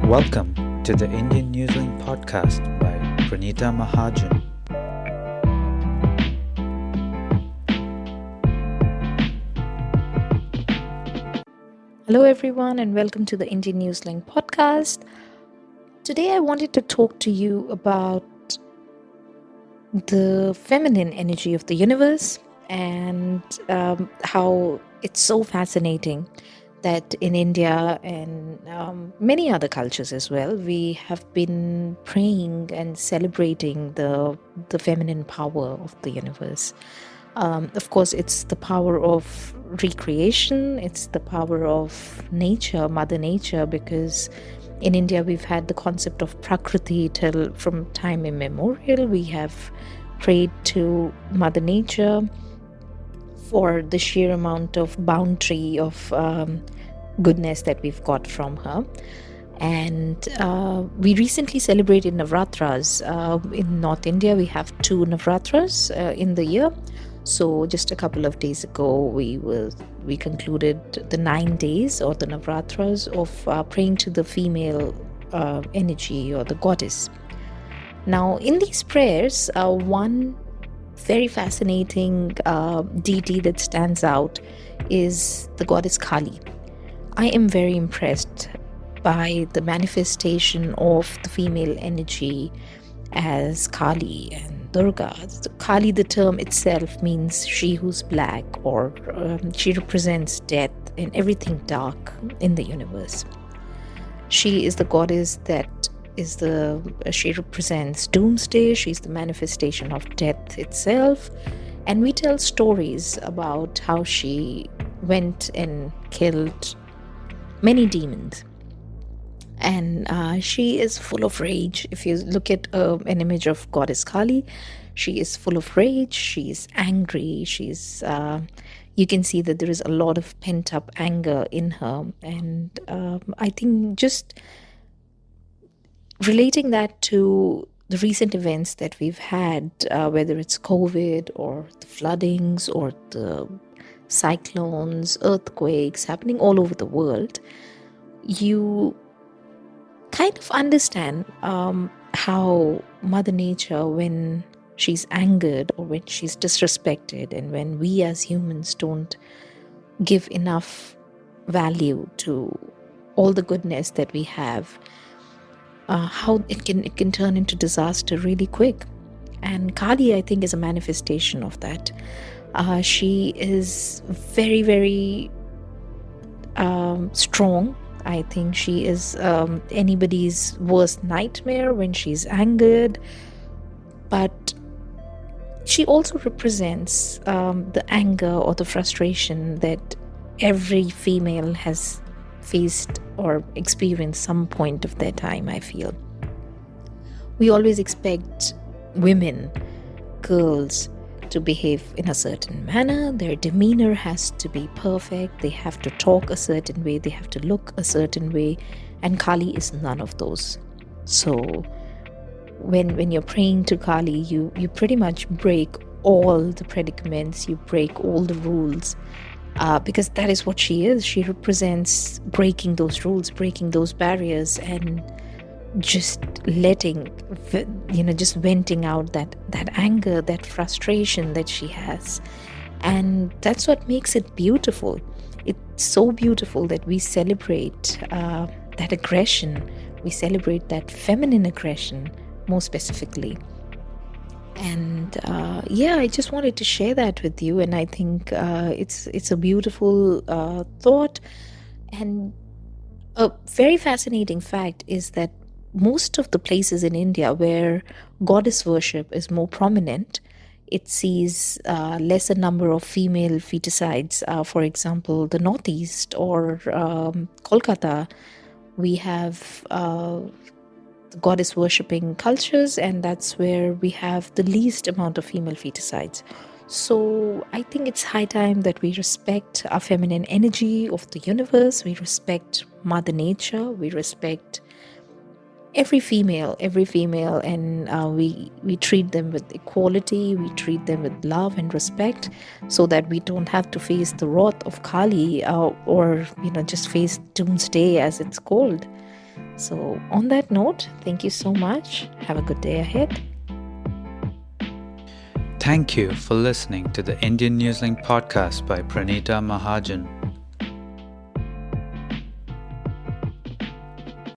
Welcome to the Indian Newsling podcast by Pranita Mahajan. Hello, everyone, and welcome to the Indian Newsling podcast. Today, I wanted to talk to you about the feminine energy of the universe and how it's so fascinating that in India and many other cultures as well, we have been praying and celebrating the feminine power of the universe. Of course, it's the power of recreation, it's the power of nature, Mother Nature, because in India we've had the concept of Prakriti till from time immemorial. We have prayed to Mother Nature for the sheer amount of bounty of goodness that we've got from her. And we recently celebrated Navratras. In North India, we have two Navratras in the year. So just a couple of days ago, we concluded the 9 days or the Navratras of praying to the female energy or the goddess. Now, in these prayers, one very fascinating deity that stands out is the goddess Kali. I am very impressed by the manifestation of the female energy as Kali and Durga. So Kali, the term itself, means she who's black, or she represents death and everything dark in the universe. She is the goddess that she represents doomsday. She's the manifestation of death itself. And we tell stories about how she went and killed many demons. And she is full of rage. If you look at an image of Goddess Kali, she is full of rage. She's angry. You can see that there is a lot of pent-up anger in her. And I think just relating that to the recent events that we've had, whether it's COVID or the floodings or the cyclones, earthquakes happening all over the world, you kind of understand how Mother Nature, when she's angered or when she's disrespected, and when we as humans don't give enough value to all the goodness that we have, how it can turn into disaster really quick. And Kali, I think, is a manifestation of that. She is very, very strong. I think she is anybody's worst nightmare when she's angered. But she also represents the anger or the frustration that every female has faced or experienced some point of their time, I feel. We always expect women, girls, to behave in a certain manner. Their demeanor has to be perfect. They have to talk a certain way. They have to look a certain way. And Kali is none of those. So when you're praying to Kali, you pretty much break all the predicaments. You break all the rules. Because that is what she is. She represents breaking those rules, breaking those barriers, and just letting, just venting out that anger, that frustration that she has. And that's what makes it beautiful. It's so beautiful that we celebrate that aggression. We celebrate that feminine aggression more specifically. And I just wanted to share that with you. And I think it's a beautiful thought. And a very fascinating fact is that most of the places in India where goddess worship is more prominent, it sees lesser number of female feticides. For example, the Northeast or Kolkata, we have goddess worshipping cultures, and that's where we have the least amount of female feticides. So I think it's high time that we respect our feminine energy of the universe. We respect Mother Nature. We respect every female, and we treat them with equality. We treat them with love and respect, so that we don't have to face the wrath of Kali, or just face doomsday, as it's called. So, on that note, thank you so much. Have a good day ahead. Thank you for listening to the Indian Newslink podcast by Pranita Mahajan.